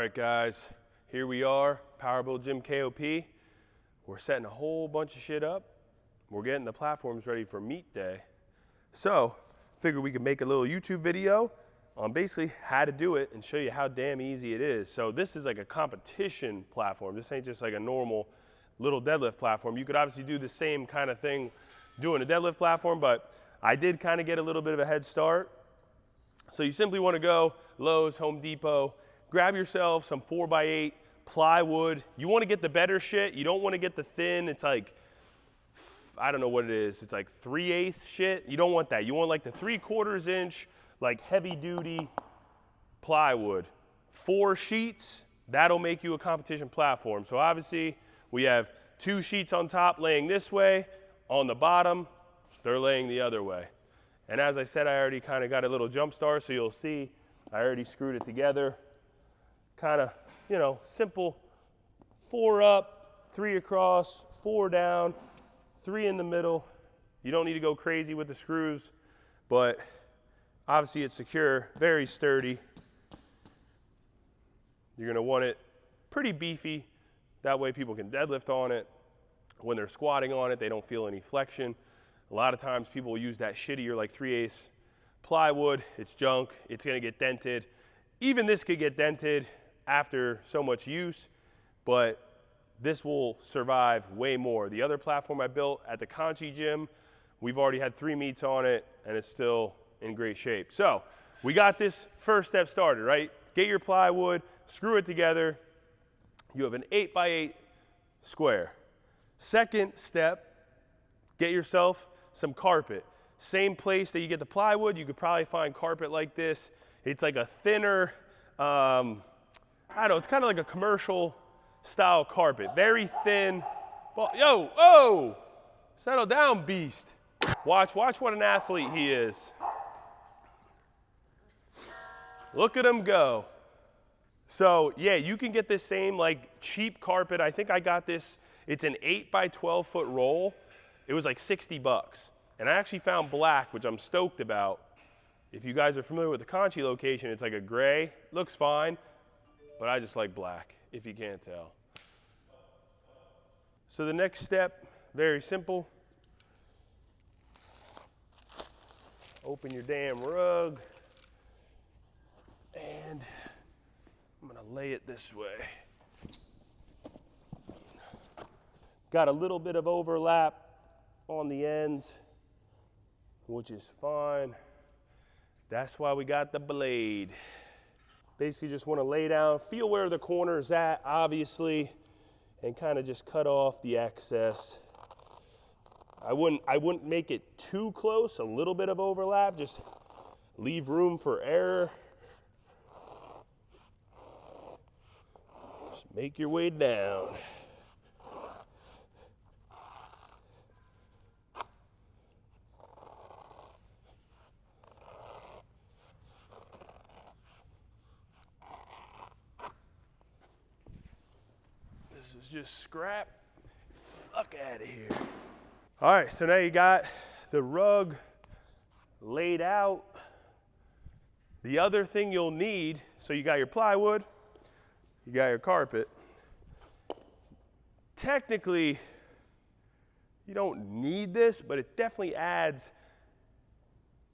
right, guys, here we are, PWRBLD Gym KOP. We're setting a whole bunch of shit up. We're getting the platforms ready for meet day. So, figured we could make a little YouTube video on basically how to do it and show you how damn easy it is. So this is like a competition platform. This ain't just like a normal little deadlift platform. You could obviously do the same kind of thing doing a deadlift platform, but I did kind of get a little bit of a head start. So you simply want to go Lowe's, Home Depot, grab yourself some 4x8 plywood. You want to get the better shit. You don't want to get the thin. It's like, I don't know what it is. It's like 3/8 shit. You don't want that. You want like the 3/4 inch, like heavy duty plywood. 4 sheets, that'll make you a competition platform. So obviously we have 2 sheets on top laying this way. On the bottom, they're laying the other way. And as I said, I already kind of got a little jump start, so you'll see I already screwed it together. Kind of, you know, simple 4 up, 3 across, 4 down, 3 in the middle. You don't need to go crazy with the screws, but obviously it's secure, very sturdy. You're gonna want it pretty beefy. That way people can deadlift on it. When they're squatting on it, they don't feel any flexion. A lot of times people will use that shittier like 3/8 plywood. It's junk, it's gonna get dented. Even this could get dented after so much use, but this will survive way more. The other platform I built at the Conchi gym, we've already had 3 meets on it and it's still in great shape. So we got this first step started, right? Get your plywood, screw it together. You have an 8x8 square. Second step, get yourself some carpet. Same place that you get the plywood, you could probably find carpet like this. It's like a thinner, I don't know, it's kind of like a commercial style carpet. Very thin. Well, yo, oh, settle down, beast. Watch what an athlete he is. Look at him go. So yeah, you can get this same like cheap carpet. I think I got this, it's an 8x12 foot roll. It was like 60 bucks. And I actually found black, which I'm stoked about. If you guys are familiar with the Conchi location, it's like a gray, looks fine, but I just like black, if you can't tell. So the next step, very simple. Open your damn rug, and I'm gonna lay it this way. Got a little bit of overlap on the ends, which is fine. That's why we got the blade. Basically just want to lay down, feel where the corner's at, obviously, and kind of just cut off the excess. I wouldn't make it too close, a little bit of overlap, just leave room for error. Just make your way down. This is just scrap. Fuck out of here. All right, so now you got the rug laid out. The other thing you'll need, so you got your plywood, you got your carpet. Technically, you don't need this, but it definitely adds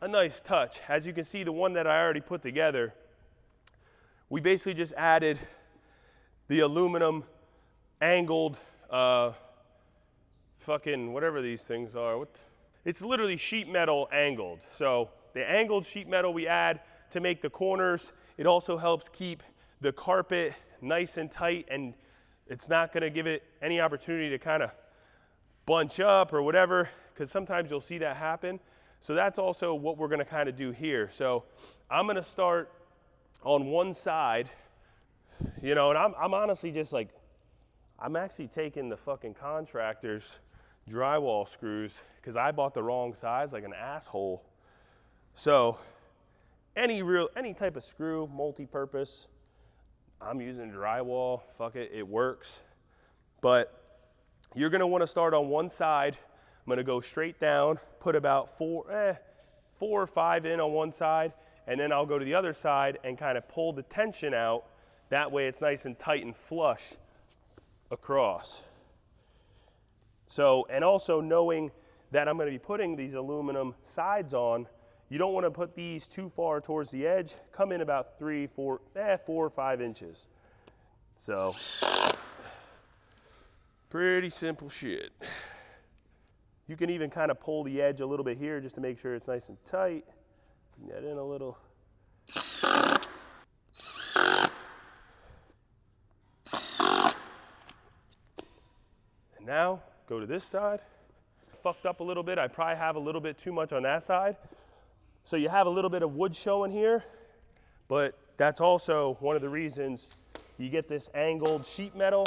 a nice touch. As you can see, the one that I already put together, we basically just added the aluminum angled fucking whatever these things are. It's literally sheet metal angled. So the angled sheet metal we add to make the corners. It also helps keep the carpet nice and tight, and it's not gonna give it any opportunity to kind of bunch up or whatever, because sometimes you'll see that happen. So that's also what we're gonna kind of do here. So I'm gonna start on one side, you know, and I'm honestly just like, I'm actually taking the fucking contractor's drywall screws because I bought the wrong size like an asshole. So any type of screw, multi-purpose, I'm using drywall, fuck it, it works. But you're gonna wanna start on one side. I'm gonna go straight down, put about 4 or 5 in on one side, and then I'll go to the other side and kind of pull the tension out That way it's nice and tight and flush across. So, and also knowing that I'm going to be putting these aluminum sides on, you don't want to put these too far towards the edge. Come in about 4 or 5 inches. So, pretty simple shit. You can even kind of pull the edge a little bit here just to make sure it's nice and tight. Bring that in a little. And now, go to this side. Fucked up a little bit. I probably have a little bit too much on that side. So you have a little bit of wood showing here, but that's also one of the reasons you get this angled sheet metal.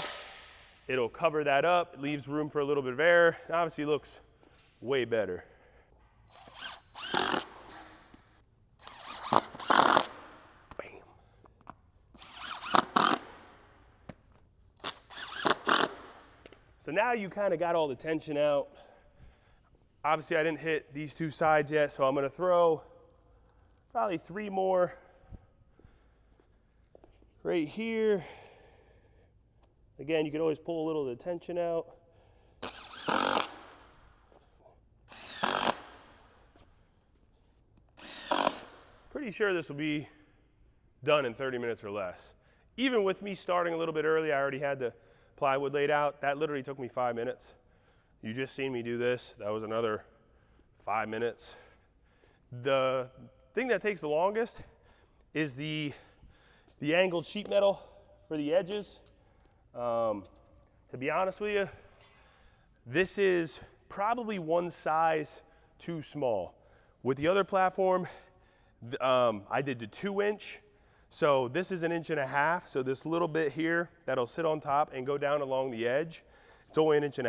It'll cover that up. It leaves room for a little bit of air. It obviously looks way better. Bam. So now you kind of got all the tension out. Obviously I didn't hit these 2 sides yet, so I'm gonna throw probably 3 more right here. Again, you can always pull a little of the tension out. Pretty sure this will be done in 30 minutes or less. Even with me starting a little bit early, I already had the plywood laid out. That literally took me 5 minutes. You just seen me do this. That was another 5 minutes. The thing that takes the longest is the angled sheet metal for the edges. To be honest with you, this is probably one size too small. With the other platform, I did the 2-inch. So this is 1.5 inches. So this little bit here that'll sit on top and go down along the edge, it's only 1.5 inches.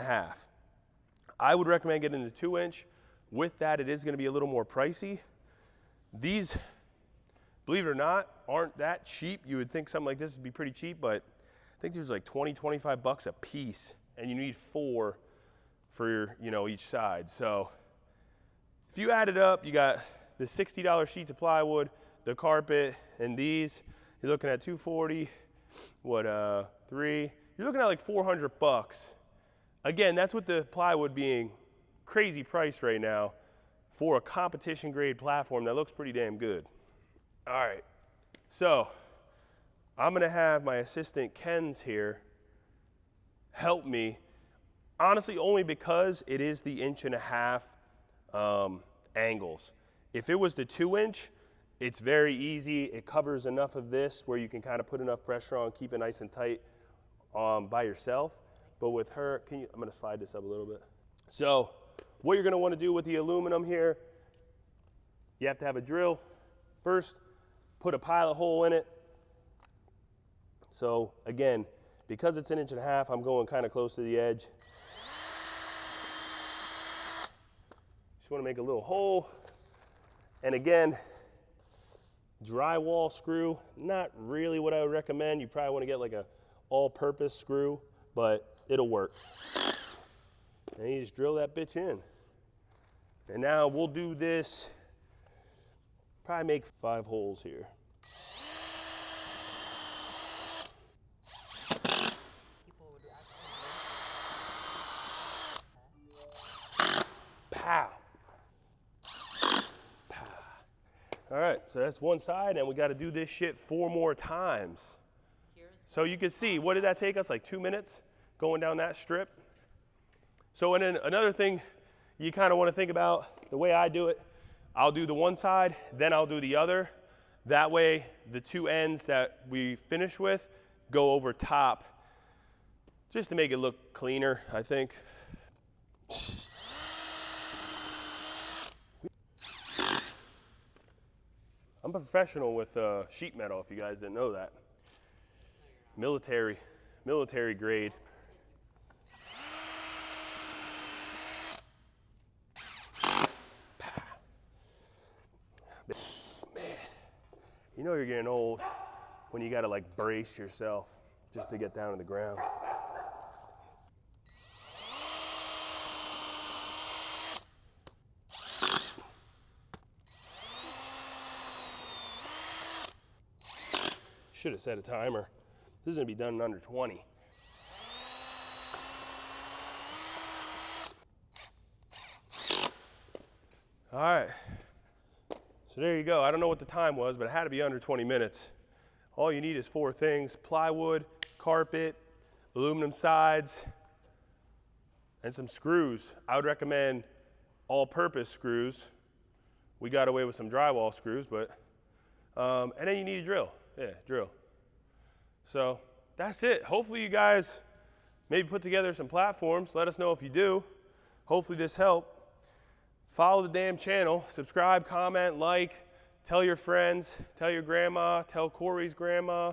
I would recommend getting the 2-inch. With that, it is going to be a little more pricey. These, believe it or not, aren't that cheap. You would think something like this would be pretty cheap, but I think there's like 20, 25 bucks a piece, and you need 4 for your, each side. So if you add it up, you got the $60 sheets of plywood, the carpet, and these, you're looking at $240, 3, you're looking at like 400 bucks. Again, that's with the plywood being crazy priced right now for a competition grade platform that looks pretty damn good. All right, so I'm gonna have my assistant Ken's here help me, honestly only because it is the 1.5 inch angles. If it was the 2-inch, it's very easy. It covers enough of this where you can kind of put enough pressure on, keep it nice and tight by yourself. But with her, I'm gonna slide this up a little bit. So what you're gonna wanna do with the aluminum here, you have to have a drill. First, put a pilot hole in it. So again, because it's 1.5 inches, I'm going kind of close to the edge. Just wanna make a little hole. And again, drywall screw, not really what I would recommend. You probably wanna get like a all-purpose screw, but it'll work. And you just drill that bitch in. And now we'll do this, probably make 5 holes here. Pow. Pow. All right, so that's one side, and we got to do this shit 4 more times. So you can see, what did that take us? Like 2 minutes going down that strip. So and then another thing you kind of want to think about, the way I do it, I'll do the one side, then I'll do the other. That way, the 2 ends that we finish with go over top, just to make it look cleaner, I think. I'm a professional with sheet metal, if you guys didn't know that. Military grade. Man, you know you're getting old when you gotta like brace yourself just to get down to the ground. Should have set a timer. This is gonna be done in under 20. All right, so there you go. I don't know what the time was, but it had to be under 20 minutes. All you need is 4 things: plywood, carpet, aluminum sides, and some screws. I would recommend all-purpose screws. We got away with some drywall screws, but, and then you need a drill. Yeah, drill. So that's it. Hopefully you guys maybe put together some platforms. Let us know if you do. Hopefully this helped. Follow the damn channel, subscribe, comment, like, tell your friends, tell your grandma, tell Corey's grandma.